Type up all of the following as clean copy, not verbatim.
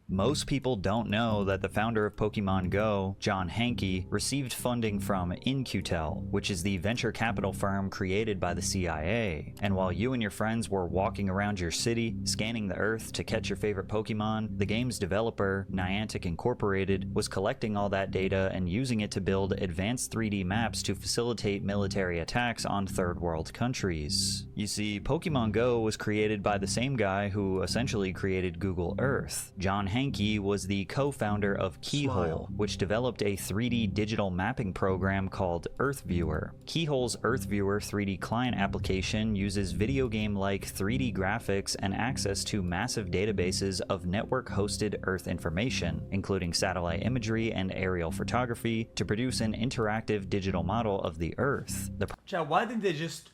Most people don't know that the founder of Pokemon Go, John Hanke, received funding from In-Q-Tel, which is the venture capital firm created by the CIA. And while you and your friends were walking around your city, scanning the earth to catch your favorite Pokemon, the game's developer, Niantic Incorporated, was collecting all that data and using it to build advanced 3D maps to facilitate military attacks on third world countries. You see, Pokemon Go was created by the same guy who essentially created Google Earth. John Hanke was the co-founder of Keyhole, which developed a 3D digital mapping program called Earth Viewer. Keyhole's Earth Viewer 3D client application uses video game-like 3D graphics and access to massive databases of network-hosted Earth information, including satellite imagery and aerial photography, to produce an interactive digital model of the Earth. Chad, why didn't they just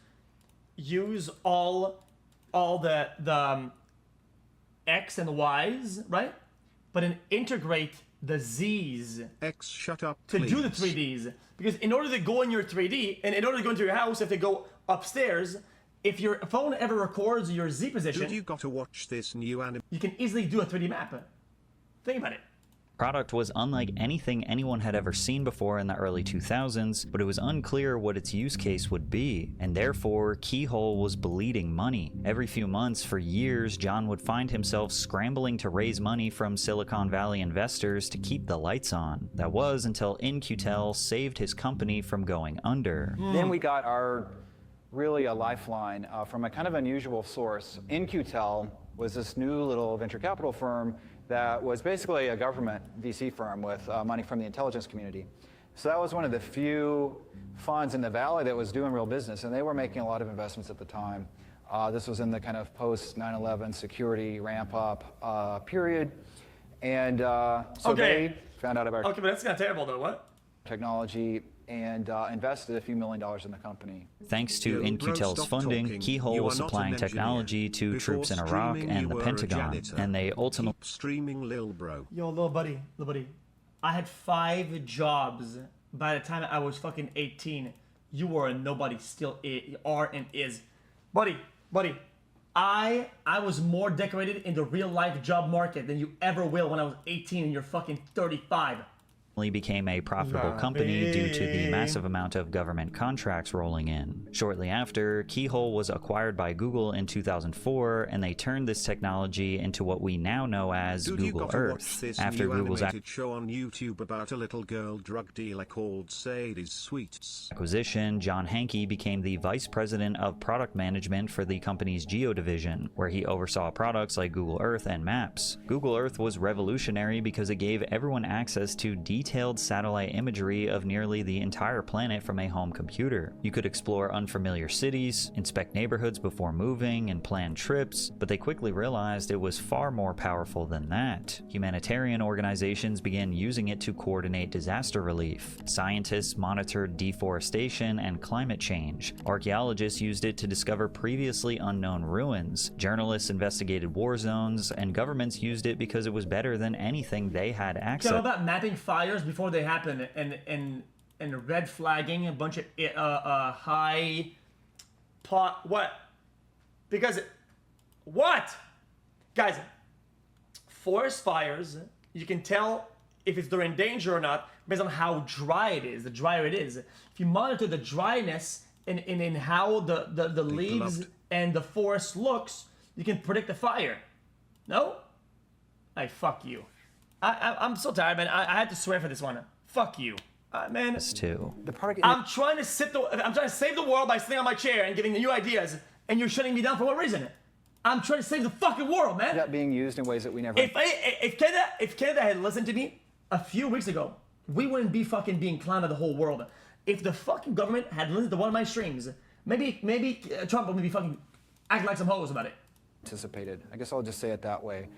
use all the X and Y's, right? But then integrate the Z's X, shut up, to please. do the 3Ds. Because in order to go in your 3D, and in order to go into your house, if they go upstairs, if your phone ever records your Z position, Dude, you gotta watch this new anime. you can easily do a 3D map. Think about it. Product was unlike anything anyone had ever seen before in the early 2000s, but it was unclear what its use case would be, and therefore Keyhole was bleeding money. Every few months for years, John would find himself scrambling to raise money from Silicon Valley investors to keep the lights on. That was until In-Q-Tel saved his company from going under. Then we got our really a lifeline from a kind of unusual source. In-Q-Tel was this new little venture capital firm that was basically a government VC firm with money from the intelligence community. So that was one of the few funds in the Valley that was doing real business, and they were making a lot of investments at the time. This was in the kind of post 9/11 security ramp up period. And so they found out about Okay, but that's not terrible though, what? technology and invested a few $1 million in the company. Thanks to In-Q-Tel's funding, Keyhole was supplying technology to troops in Iraq and the Pentagon, and they ultimately streaming, lil bro. Yo, little buddy, I had 5 jobs by the time I was fucking 18. You were a nobody, still are and is. Buddy, I was more decorated in the real life job market than you ever will when I was 18 and you're fucking 35. became a profitable company due to the massive amount of government contracts rolling in. Shortly after, Keyhole was acquired by Google in 2004, and they turned this technology into what we now know as Google Earth. After Google's show on YouTube about a little girl drug dealer called Sadie's Sweets acquisition, John Hanke became the vice president of product management for the company's Geo division, where he oversaw products like Google Earth and Maps. Google Earth was revolutionary because it gave everyone access to detailed satellite imagery of nearly the entire planet from a home computer. You could explore unfamiliar cities, inspect neighborhoods before moving, and plan trips, but they quickly realized it was far more powerful than that. Humanitarian organizations began using it to coordinate disaster relief. Scientists monitored deforestation and climate change. Archaeologists used it to discover previously unknown ruins. Journalists investigated war zones, and governments used it because it was better than anything they had access to. How about mapping fires before they happen and red flagging a bunch of high plot what? Because what? Guys, forest fires, you can tell if they're in danger or not based on how dry it is. The drier it is, if you monitor the dryness in how the leaves and the forest looks, you can predict the fire. No? Hey, fuck you. I'm so tired, man. I had to swear for this one. Fuck you, man. Too. I'm trying to save the world by sitting on my chair and giving new ideas, and you're shutting me down for what reason? I'm trying to save the fucking world, man. That being used in ways that we never. If Canada had listened to me a few weeks ago, we wouldn't be fucking being clowned to the whole world. If the fucking government had listened to one of my streams, maybe Trump would be fucking acting like some hoes about it. Anticipated. I guess I'll just say it that way.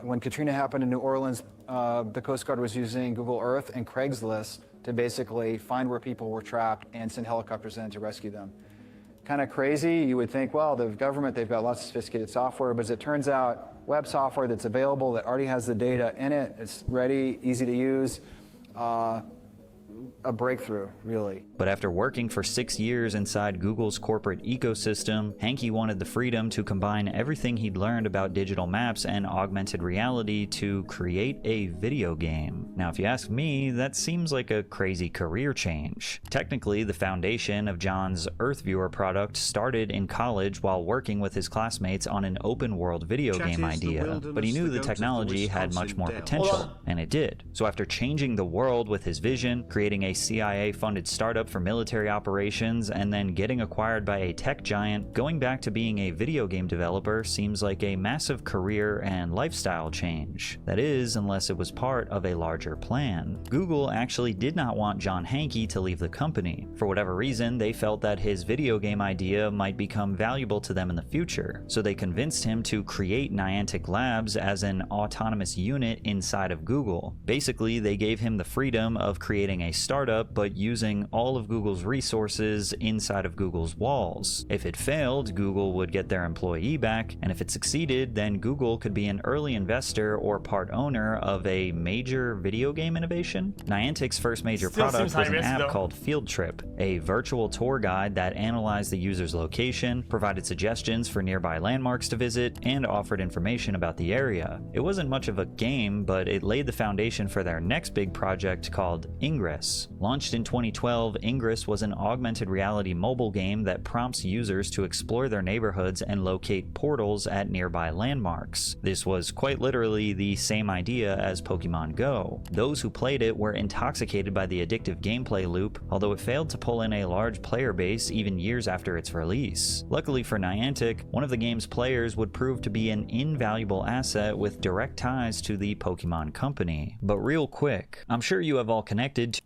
When Katrina happened in New Orleans, the Coast Guard was using Google Earth and Craigslist to basically find where people were trapped and send helicopters in to rescue them. Kind of crazy. You would think, well, the government, they've got lots of sophisticated software, but as it turns out, web software that's available that already has the data in it, it's ready, easy to use, a breakthrough, really. But after working for 6 years inside Google's corporate ecosystem, Hankey wanted the freedom to combine everything he'd learned about digital maps and augmented reality to create a video game. Now, if you ask me, that seems like a crazy career change. Technically, the foundation of John's EarthViewer product started in college while working with his classmates on an open-world video game idea, but he knew the technology had much more potential, and it did. So after changing the world with his vision, creating a CIA-funded startup for military operations, and then getting acquired by a tech giant, going back to being a video game developer seems like a massive career and lifestyle change. That is, unless it was part of a larger plan. Google actually did not want John Hankey to leave the company. For whatever reason, they felt that his video game idea might become valuable to them in the future, so they convinced him to create Niantic Labs as an autonomous unit inside of Google. Basically, they gave him the freedom of creating a startup, but using all of Google's resources inside of Google's walls. If it failed, Google would get their employee back, and if it succeeded, then Google could be an early investor or part owner of a major video game innovation. Niantic's first major product was an app called Field Trip, a virtual tour guide that analyzed the user's location, provided suggestions for nearby landmarks to visit, and offered information about the area. It wasn't much of a game, but it laid the foundation for their next big project called Ingress. Launched in 2012, Ingress was an augmented reality mobile game that prompts users to explore their neighborhoods and locate portals at nearby landmarks. This was quite literally the same idea as Pokémon Go. Those who played it were intoxicated by the addictive gameplay loop, although it failed to pull in a large player base even years after its release. Luckily for Niantic, one of the game's players would prove to be an invaluable asset with direct ties to the Pokémon company. But real quick, I'm sure you have all connected to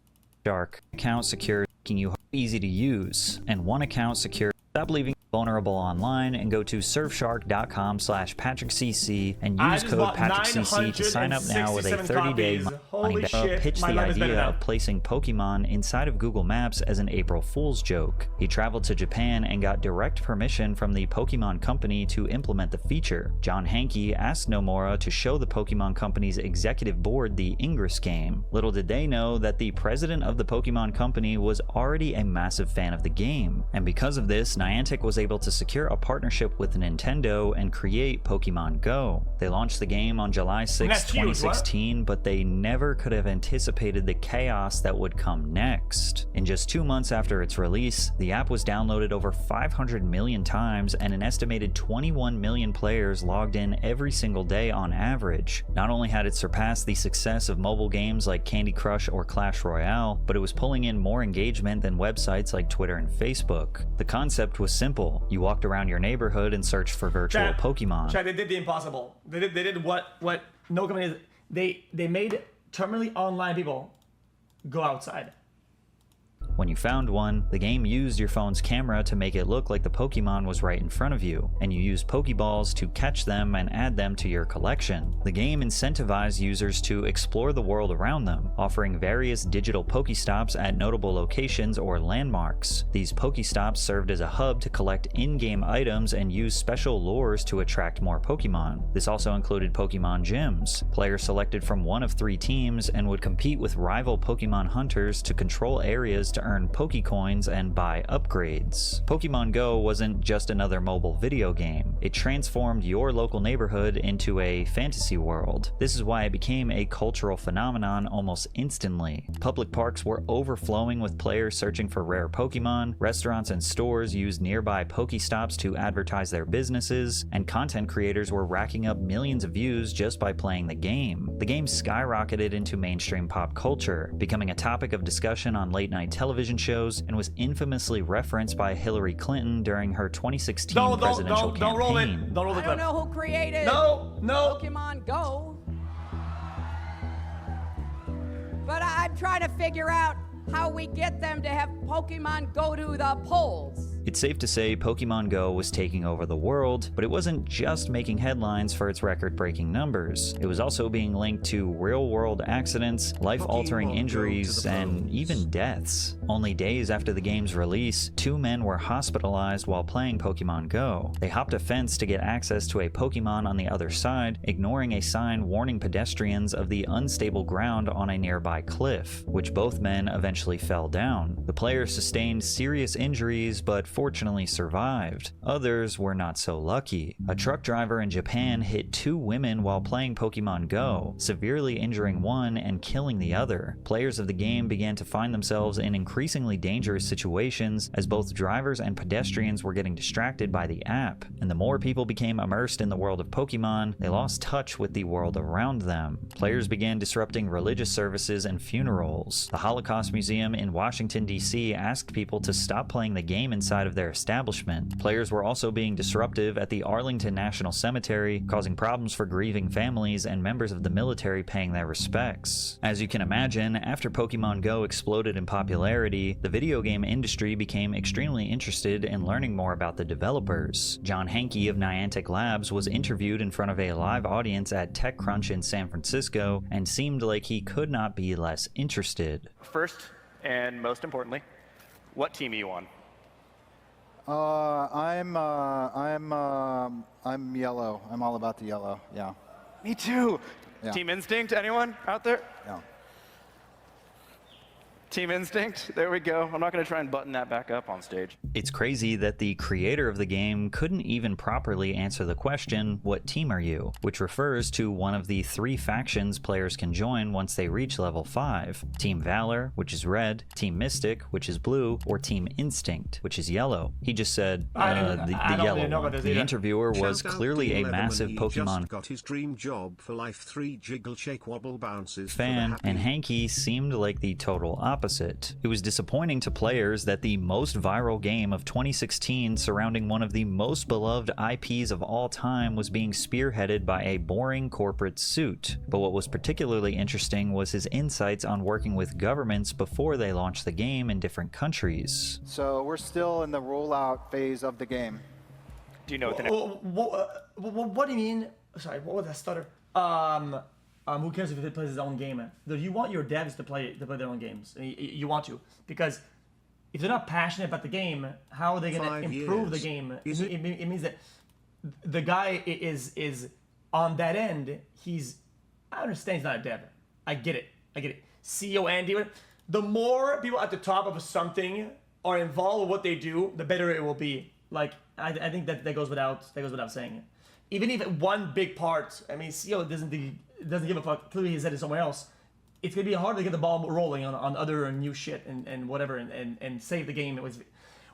Shark account secure, making you easy to use, and one account secure. Stop leaving vulnerable online and go to surfshark.com/PatrickCC and use code PatrickCC to sign up now with a 30-day money back. Pitched the idea of placing Pokemon inside of Google Maps as an April Fool's joke. He traveled to Japan and got direct permission from the Pokemon company to implement the feature. John Hankey asked Nomura to show the Pokemon company's executive board the Ingress game. Little did they know that the president of the Pokemon company was already a massive fan of the game, and because of this, Niantic was able to secure a partnership with Nintendo and create Pokémon Go. They launched the game on July 6, 2016, but they never could have anticipated the chaos that would come next. In just 2 months after its release, the app was downloaded over 500 million times and an estimated 21 million players logged in every single day on average. Not only had it surpassed the success of mobile games like Candy Crush or Clash Royale, but it was pulling in more engagement than websites like Twitter and Facebook. The concept was simple. You walked around your neighborhood and searched for virtual Pokemon. They did the impossible. They did what no company. They made terminally online people go outside. When you found one, the game used your phone's camera to make it look like the Pokemon was right in front of you, and you used Pokeballs to catch them and add them to your collection. The game incentivized users to explore the world around them, offering various digital Pokestops at notable locations or landmarks. These Pokestops served as a hub to collect in-game items and use special lures to attract more Pokemon. This also included Pokemon gyms. Players selected from one of 3 teams and would compete with rival Pokemon hunters to control areas to earn Pokecoins and buy upgrades. Pokemon Go wasn't just another mobile video game. It transformed your local neighborhood into a fantasy world. This is why it became a cultural phenomenon almost instantly. Public parks were overflowing with players searching for rare Pokemon, restaurants and stores used nearby Pokestops to advertise their businesses, and content creators were racking up millions of views just by playing the game. The game skyrocketed into mainstream pop culture, becoming a topic of discussion on late-night television shows, and was infamously referenced by Hillary Clinton during her 2016 presidential campaign. Don't roll it. Don't roll the clip. I don't know who created Pokemon Go, but I'm trying to figure out how we get them to have Pokemon go to the polls. It's safe to say Pokemon Go was taking over the world, but it wasn't just making headlines for its record-breaking numbers. It was also being linked to real-world accidents, life-altering injuries, and even deaths. Only days after the game's release, 2 men were hospitalized while playing Pokemon Go. They hopped a fence to get access to a Pokemon on the other side, ignoring a sign warning pedestrians of the unstable ground on a nearby cliff, which both men eventually fell down. The players sustained serious injuries, but fortunately survived. Others were not so lucky. A truck driver in Japan hit 2 women while playing Pokemon Go, severely injuring one and killing the other. Players of the game began to find themselves in increasingly dangerous situations as both drivers and pedestrians were getting distracted by the app. And the more people became immersed in the world of Pokemon, they lost touch with the world around them. Players began disrupting religious services and funerals. The Holocaust Museum in Washington, D.C. asked people to stop playing the game inside of their establishment. Players were also being disruptive at the Arlington National Cemetery, causing problems for grieving families and members of the military paying their respects. As you can imagine, after Pokemon Go exploded in popularity, the video game industry became extremely interested in learning more about the developers. John Hanke of Niantic Labs was interviewed in front of a live audience at TechCrunch in San Francisco and seemed like he could not be less interested. First, and most importantly, what team are you on? I'm yellow. I'm all about the yellow. Yeah. Me too. Yeah. Team Instinct, anyone out there? Yeah. Team Instinct, there we go. I'm not going to try and button that back up on stage. It's crazy that the creator of the game couldn't even properly answer the question, what team are you? Which refers to one of the 3 factions players can join once they reach level 5. Team Valor, which is red, Team Mystic, which is blue, or Team Instinct, which is yellow. He just said, the yellow one. The interviewer was clearly a massive Pokemon got his dream job for life, 3 jiggle shake wobble bounces fan, and Hanke seemed like the total opposite. It was disappointing to players that the most viral game of 2016 surrounding one of the most beloved IPs of all time was being spearheaded by a boring corporate suit. But what was particularly interesting was his insights on working with governments before they launched the game in different countries. So we're still in the rollout phase of the game. Do you know what the What do you mean? Sorry, what was that stutter? Who cares if he plays his own game? You want your devs to play their own games. You want to, because if they're not passionate about the game, how are they going to improve the game? It means that the guy is on that end. I understand he's not a dev. I get it. CEO Andy. The more people at the top of something are involved with what they do, the better it will be. Like I think that goes without saying. Even if one big part, I mean, CEO doesn't give a fuck. Clearly, he said it somewhere else. It's gonna be hard to get the ball rolling on other new shit and whatever and save the game.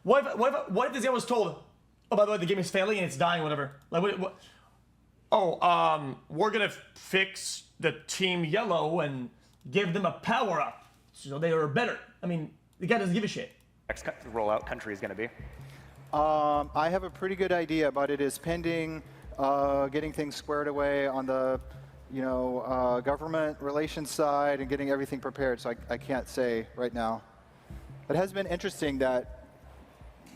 What if this guy was told, oh, by the way, the game is failing and it's dying, whatever. Like what? Oh, we're gonna fix the team yellow and give them a power up so they are better. I mean, the guy doesn't give a shit. next rollout country is going to be? I have a pretty good idea, but it is pending getting things squared away on the government relations side and getting everything prepared, so I can't say right now. It has been interesting that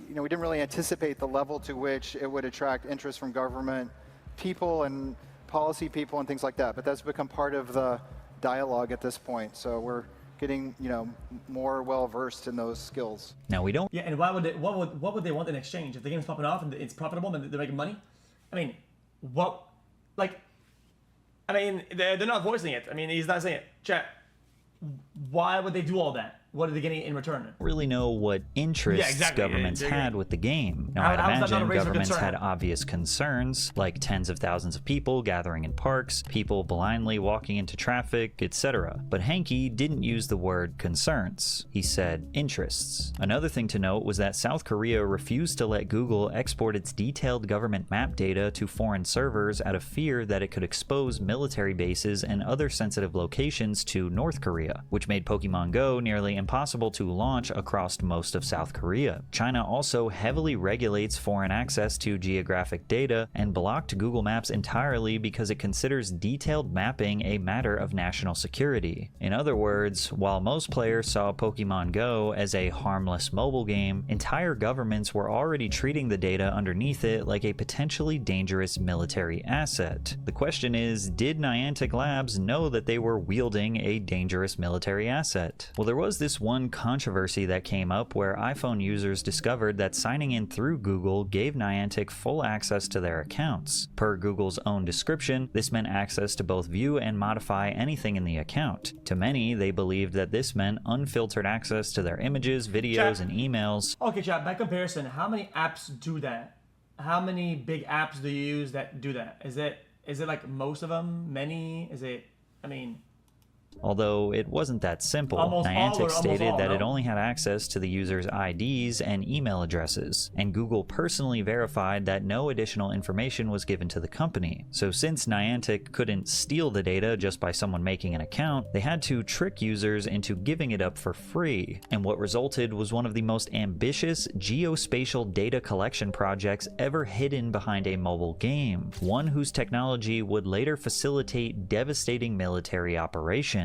we didn't really anticipate the level to which it would attract interest from government people and policy people and things like that, but that's become part of the dialogue at this point, so we're getting more well-versed in those skills. Now we don't. Yeah, and what would they want in exchange? If the game's popping off and it's profitable and they're making money? I mean, they're not voicing it. I mean, he's not saying it. Chat, why would they do all that? What are they getting in return? Really know what interests governments had with the game. Now, I'd imagine governments had obvious concerns, like tens of thousands of people gathering in parks, people blindly walking into traffic, etc. But Hanke didn't use the word concerns. He said interests. Another thing to note was that South Korea refused to let Google export its detailed government map data to foreign servers out of fear that it could expose military bases and other sensitive locations to North Korea, which made Pokemon Go nearly impossible to launch across most of South Korea. China also heavily regulates foreign access to geographic data and blocked Google Maps entirely because it considers detailed mapping a matter of national security. In other words, while most players saw Pokémon Go as a harmless mobile game, entire governments were already treating the data underneath it like a potentially dangerous military asset. The question is, did Niantic Labs know that they were wielding a dangerous military asset? Well, there was this one controversy that came up where iPhone users discovered that signing in through Google gave Niantic full access to their accounts. Per Google's own description, this meant access to both view and modify anything in the account. To many, they believed that this meant unfiltered access to their images, videos, and emails. Okay, chat, by comparison, how many apps do that? How many big apps do you use that do that? Is it like most of them? Many? Is it, I mean... Although it wasn't that simple. Niantic stated that it only had access to the user's IDs and email addresses, and Google personally verified that no additional information was given to the company. So since Niantic couldn't steal the data just by someone making an account, they had to trick users into giving it up for free. And what resulted was one of the most ambitious geospatial data collection projects ever hidden behind a mobile game, one whose technology would later facilitate devastating military operations.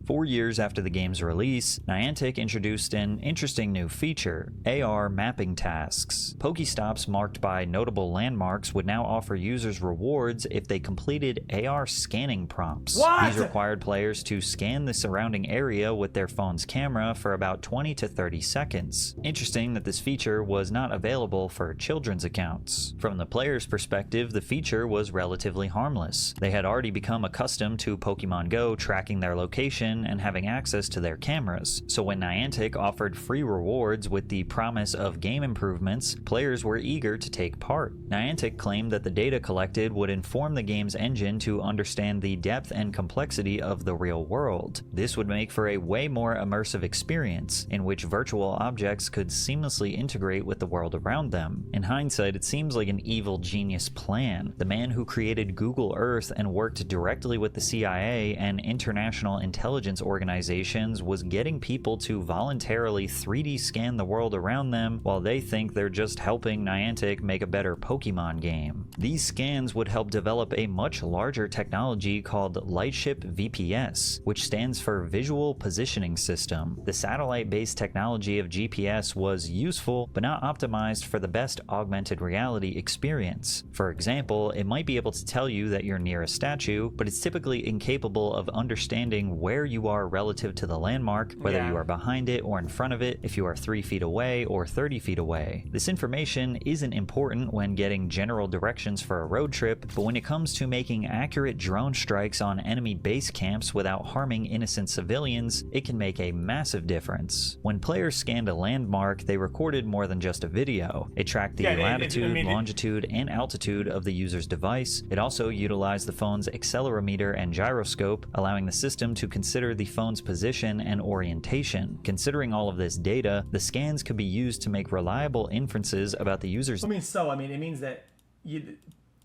4 years after the game's release, Niantic introduced an interesting new feature, AR mapping tasks. Pokestops marked by notable landmarks would now offer users rewards if they completed AR scanning prompts. What? These required players to scan the surrounding area with their phone's camera for about 20 to 30 seconds. Interesting that this feature was not available for children's accounts. From the player's perspective, the feature was relatively harmless. They had already become accustomed to Pokemon Go tracking their location and having access to their cameras, so when Niantic offered free rewards with the promise of game improvements, players were eager to take part. Niantic claimed that the data collected would inform the game's engine to understand the depth and complexity of the real world. This would make for a way more immersive experience, in which virtual objects could seamlessly integrate with the world around them. In hindsight, it seems like an evil genius plan. The man who created Google Earth and worked directly with the CIA and international intelligence organizations was getting people to voluntarily 3D scan the world around them while they think they're just helping Niantic make a better Pokemon game. These scans would help develop a much larger technology called Lightship VPS, which stands for Visual Positioning System. The satellite-based technology of GPS was useful, but not optimized for the best augmented reality experience. For example, it might be able to tell you that you're near a statue, but it's typically incapable of understanding where you are relative to the landmark, whether you are behind it or in front of it, if you are 3 feet away or 30 feet away. This information isn't important when getting general directions for a road trip, but when it comes to making accurate drone strikes on enemy base camps without harming innocent civilians, it can make a massive difference. When players scanned a landmark, they recorded more than just a video. It tracked the latitude, longitude, and altitude of the user's device. It also utilized the phone's accelerometer and gyroscope, allowing the system to consider the phone's position and orientation. Considering all of this data, the scans could be used to make reliable inferences about the user's... I mean, it means that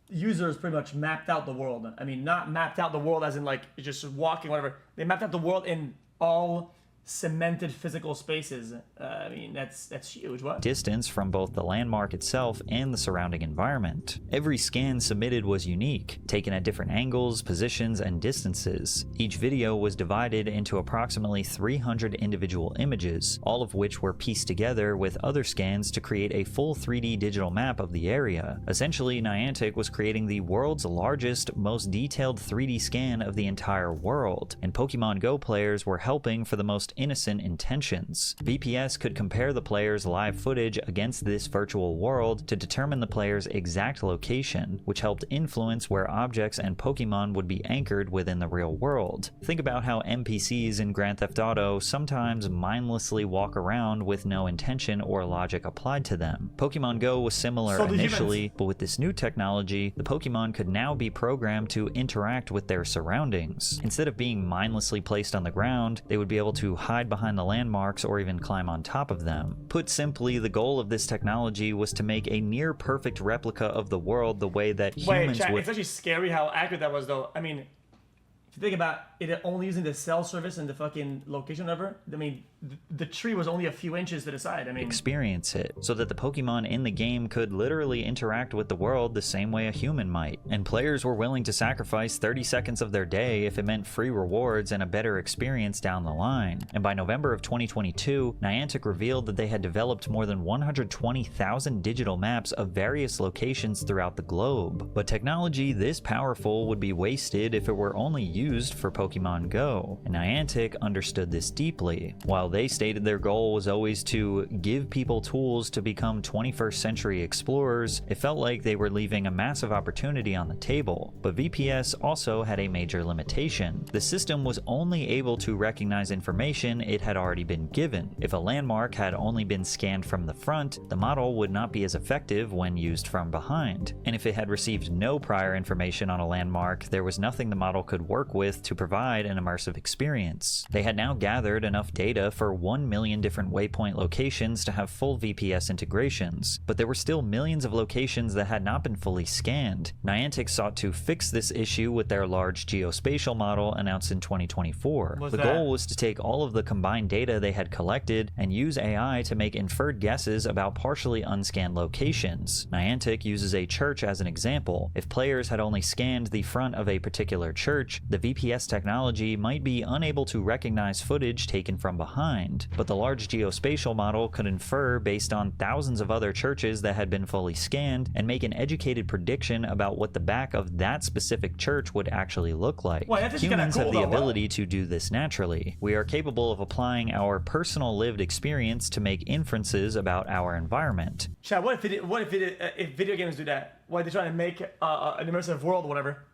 users pretty much mapped out the world. I mean, not mapped out the world as in like just walking, whatever. They mapped out the world in all cemented physical spaces. I mean, that's huge. What? Distance from both the landmark itself and the surrounding environment. Every scan submitted was unique, taken at different angles, positions, and distances. Each video was divided into approximately 300 individual images, all of which were pieced together with other scans to create a full 3D digital map of the area. Essentially, Niantic was creating the world's largest, most detailed 3D scan of the entire world, and Pokemon Go players were helping for the most innocent intentions. VPS could compare the player's live footage against this virtual world to determine the player's exact location, which helped influence where objects and Pokemon would be anchored within the real world. Think about how NPCs in Grand Theft Auto sometimes mindlessly walk around with no intention or logic applied to them. Pokemon Go was similar initially, but with this new technology, the Pokemon could now be programmed to interact with their surroundings. Instead of being mindlessly placed on the ground, they would be able to hide behind the landmarks or even climb on top of them. Put simply, the goal of this technology was to make a near perfect replica of the world the way that humans would... It's actually scary how accurate that was, though. I mean, if you think about it, only using the cell service and the fucking location number, I mean, the tree was only a few inches to the side. I mean, experience it, so that the Pokemon in the game could literally interact with the world the same way a human might. And players were willing to sacrifice 30 seconds of their day if it meant free rewards and a better experience down the line. And by November of 2022, Niantic revealed that they had developed more than 120,000 digital maps of various locations throughout the globe. But technology this powerful would be wasted if it were only used for Pokemon Go, and Niantic understood this deeply. While they stated their goal was always to give people tools to become 21st century explorers, it felt like they were leaving a massive opportunity on the table. But VPS also had a major limitation. The system was only able to recognize information it had already been given. If a landmark had only been scanned from the front, the model would not be as effective when used from behind. And if it had received no prior information on a landmark, there was nothing the model could work with to provide an immersive experience. They had now gathered enough data for 1 million different waypoint locations to have full VPS integrations, but there were still millions of locations that had not been fully scanned. Niantic sought to fix this issue with their large geospatial model announced in 2024. The goal was to take all of the combined data they had collected and use AI to make inferred guesses about partially unscanned locations. Niantic uses a church as an example. If players had only scanned the front of a particular church, the VPS technology might be unable to recognize footage taken from behind, but the large geospatial model could infer based on thousands of other churches that had been fully scanned and make an educated prediction about what the back of that specific church would actually look like. Well, Humans have the ability to do this naturally. We are capable of applying our personal lived experience to make inferences about our environment. Chad, if video games do that? Why they're trying to make an immersive world or whatever,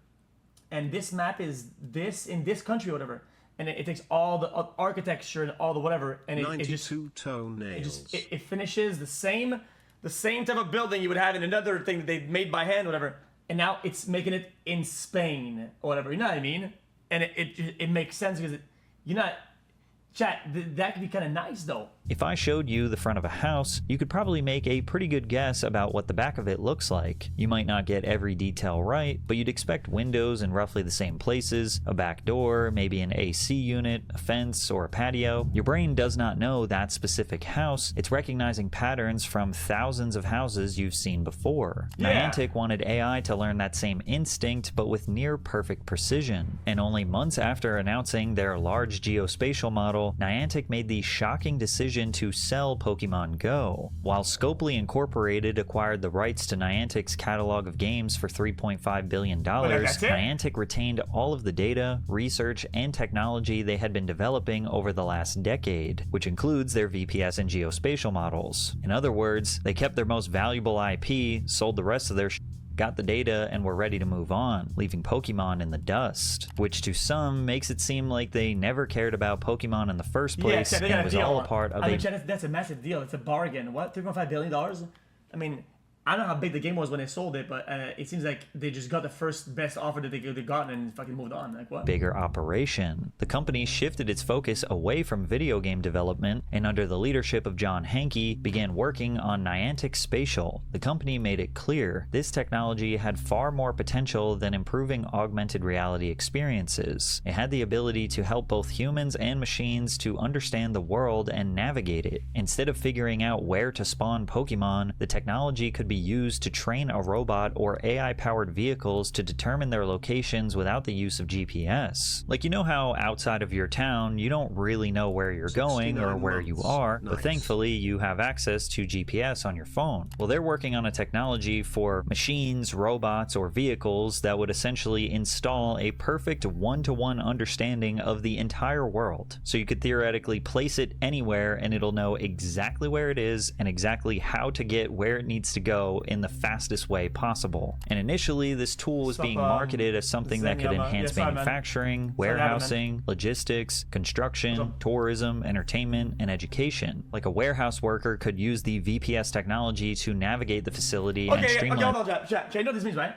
and this map is this in this country or whatever, and it takes all the architecture and all the whatever, and it just toenails. It finishes the same type of building you would have in another thing that they made by hand or whatever, and now it's making it in Spain or whatever. You know what I mean? And it makes sense because chat, that could be kind of nice though. If I showed you the front of a house, you could probably make a pretty good guess about what the back of it looks like. You might not get every detail right, but you'd expect windows in roughly the same places, a back door, maybe an AC unit, a fence, or a patio. Your brain does not know that specific house. It's recognizing patterns from thousands of houses you've seen before. Yeah. Niantic wanted AI to learn that same instinct, but with near perfect precision. And only months after announcing their large geospatial model, Niantic made the shocking decision to sell Pokemon Go. While Scopely Incorporated acquired the rights to Niantic's catalog of games for $3.5 billion, Niantic retained all of the data, research, and technology they had been developing over the last decade, which includes their VPS and geospatial models. In other words, they kept their most valuable IP, sold the rest of their got the data, and were ready to move on, leaving Pokemon in the dust, which to some makes it seem like they never cared about Pokemon in the first place, and it was all a part of that's a massive deal. It's a bargain. What, $3.5 billion? I mean, I don't know how big the game was when they sold it, but it seems like they just got the first best offer that they could have gotten and fucking moved on. Like, what? Bigger operation. The company shifted its focus away from video game development and under the leadership of John Hanke began working on Niantic Spatial. The company made it clear this technology had far more potential than improving augmented reality experiences. It had the ability to help both humans and machines to understand the world and navigate it. Instead of figuring out where to spawn Pokemon, the technology could be used to train a robot or AI-powered vehicles to determine their locations without the use of GPS. Like, you know how outside of your town, you don't really know where you're going or where you are, but thankfully you have access to GPS on your phone. Well, they're working on a technology for machines, robots, or vehicles that would essentially install a perfect one-to-one understanding of the entire world. So you could theoretically place it anywhere and it'll know exactly where it is and exactly how to get where it needs to go in the fastest way possible. And initially, this tool was being marketed as something that could enhance manufacturing, warehousing, logistics, construction, tourism, entertainment, and education. Like a warehouse worker could use the VPS technology to navigate the facility and streamline. Okay, hold on, Chat. You know what this means, right?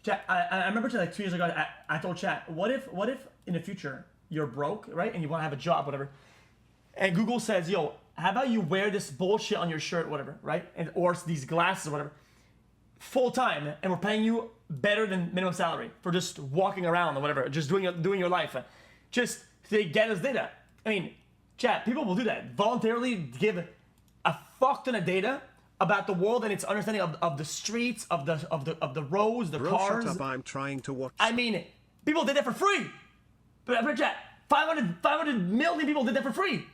Chat, I remember like 2 years ago, I told Chat, what if in the future you're broke, right, and you want to have a job, whatever, and Google says, yo, how about you wear this bullshit on your shirt, whatever, right? Or these glasses or whatever, full time, and we're paying you better than minimum salary for just walking around or whatever, just doing your life. Just they get us data. I mean, Chat, people will do that. Voluntarily give a fuck ton of data about the world and its understanding of the streets, of the roads, the Bro, cars. shut up, I'm trying to watch. I mean, people did that for free. But chat, 500 million people did that for free.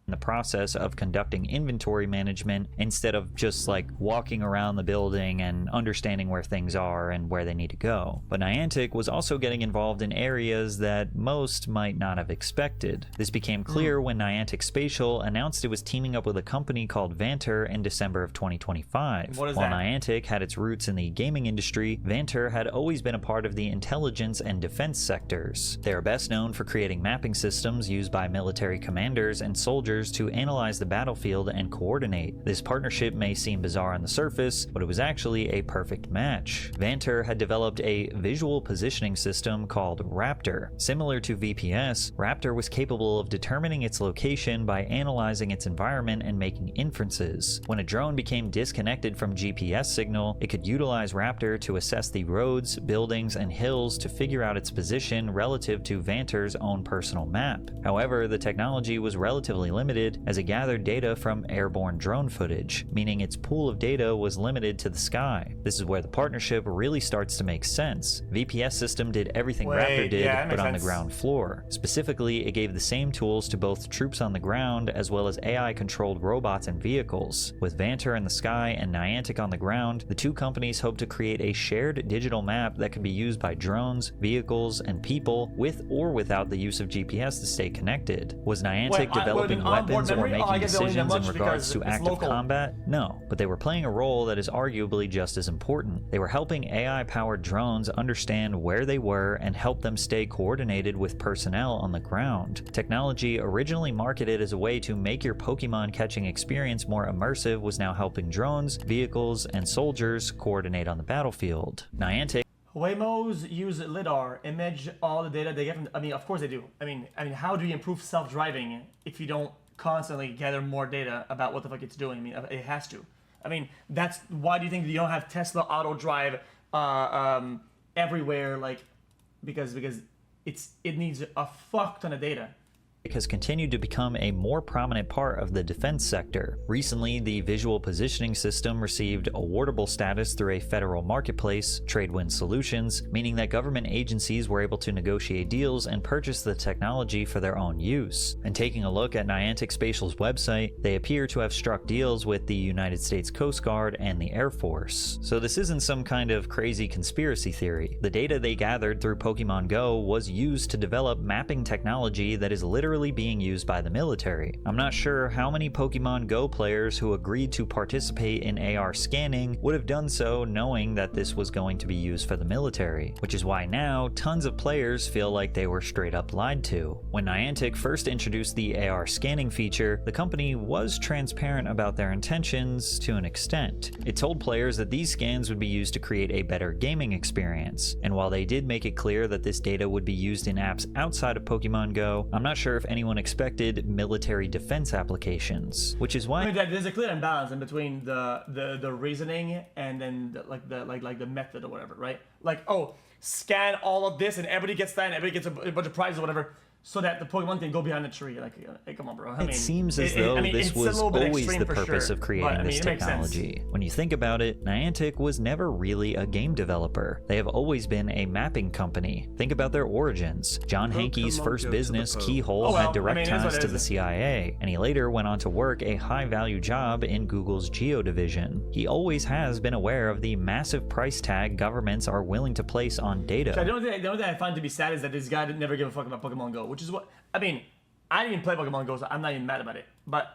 In the process of conducting inventory management instead of just like walking around the building and understanding where things are and where they need to go. But Niantic was also getting involved in areas that most might not have expected. This became clear when Niantic Spatial announced it was teaming up with a company called Vanter in December of 2025. What is While that? Niantic had its roots in the gaming industry, Vanter had always been a part of the intelligence and defense sectors. They are best known for creating mapping systems used by military commanders and soldiers to analyze the battlefield and coordinate. This partnership may seem bizarre on the surface, but it was actually a perfect match. Vanter had developed a visual positioning system called Raptor. Similar to VPS, Raptor was capable of determining its location by analyzing its environment and making inferences. When a drone became disconnected from GPS signal, it could utilize Raptor to assess the roads, buildings, and hills to figure out its position relative to Vanter's own personal map. However, the technology was relatively limited as it gathered data from airborne drone footage, meaning its pool of data was limited to the sky. This is where the partnership really starts to make sense. VPS system did everything Raptor did, but on the ground floor. Specifically, it gave the same tools to both troops on the ground as well as AI-controlled robots and vehicles. With Vanter in the sky and Niantic on the ground, the two companies hope to create a shared digital map that can be used by drones, vehicles, and people with or without the use of GPS to stay connected. Was Niantic developing weapons or making decisions in regards to active combat? No, but they were playing a role that is arguably just as important. They were helping AI-powered drones understand where they were and help them stay coordinated with personnel on the ground. Technology originally marketed as a way to make your Pokemon catching experience more immersive was now helping drones, vehicles, and soldiers coordinate on the battlefield. Niantic Waymos use LiDAR, image all the data they get from, I mean, of course they do. I mean, how do you improve self-driving if you don't constantly gather more data about what the fuck it's doing? I mean, it has to. I mean, that's why do you think you don't have Tesla auto drive everywhere? Like, because it needs a fuck ton of data. has continued to become a more prominent part of the defense sector. Recently, the visual positioning system received awardable status through a federal marketplace, Tradewind Solutions, meaning that government agencies were able to negotiate deals and purchase the technology for their own use. And taking a look at Niantic Spatial's website, they appear to have struck deals with the United States Coast Guard and the Air Force. So this isn't some kind of crazy conspiracy theory. The data they gathered through Pokemon Go was used to develop mapping technology that is literally being used by the military. I'm not sure how many Pokemon Go players who agreed to participate in AR scanning would have done so knowing that this was going to be used for the military, which is why now tons of players feel like they were straight up lied to. When Niantic first introduced the AR scanning feature, the company was transparent about their intentions to an extent. It told players that these scans would be used to create a better gaming experience, and while they did make it clear that this data would be used in apps outside of Pokemon Go, I'm not sure if anyone expected military defense applications, which is why I mean, there's a clear imbalance in between the reasoning and then the method or whatever, right? Like, oh, scan all of this and everybody gets that and everybody gets a bunch of prizes or whatever, so that the Pokemon can go behind the tree. Like, hey, come on, bro. I mean, it seems as though this was always the purpose of creating this technology. When you think about it, Niantic was never really a game developer. They have always been a mapping company. Think about their origins. John Hankey's first business, Keyhole, had direct ties to the CIA, and he later went on to work a high-value job in Google's Geo division. He always has been aware of the massive price tag governments are willing to place on data. So the only thing I find to be sad is that this guy didn't never give a fuck about Pokemon Go, which is what, I mean, I didn't even play Pokemon Go, so I'm not even mad about it. But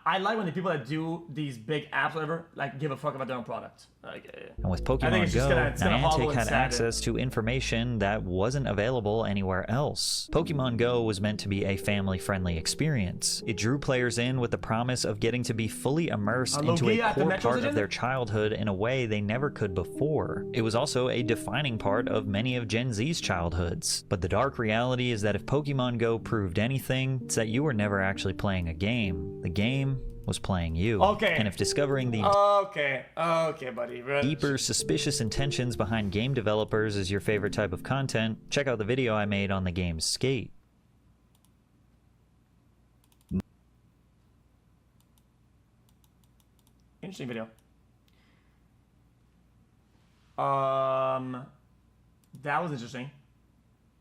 I like when the people that do these big apps, whatever, like give a fuck about their own product. Like, and with Pokemon Go, Niantic had access to information that wasn't available anywhere else. Pokemon Go was meant to be a family-friendly experience. It drew players in with the promise of getting to be fully immersed into a core part of their childhood in a way they never could before. It was also a defining part of many of Gen Z's childhoods. But the dark reality is that if Pokemon Go proved anything, it's that you were never actually playing a game. The game was playing you. Okay. And if discovering the okay, buddy. deeper, suspicious intentions behind game developers is your favorite type of content, check out the video I made on the game Skate. Interesting video. That was interesting.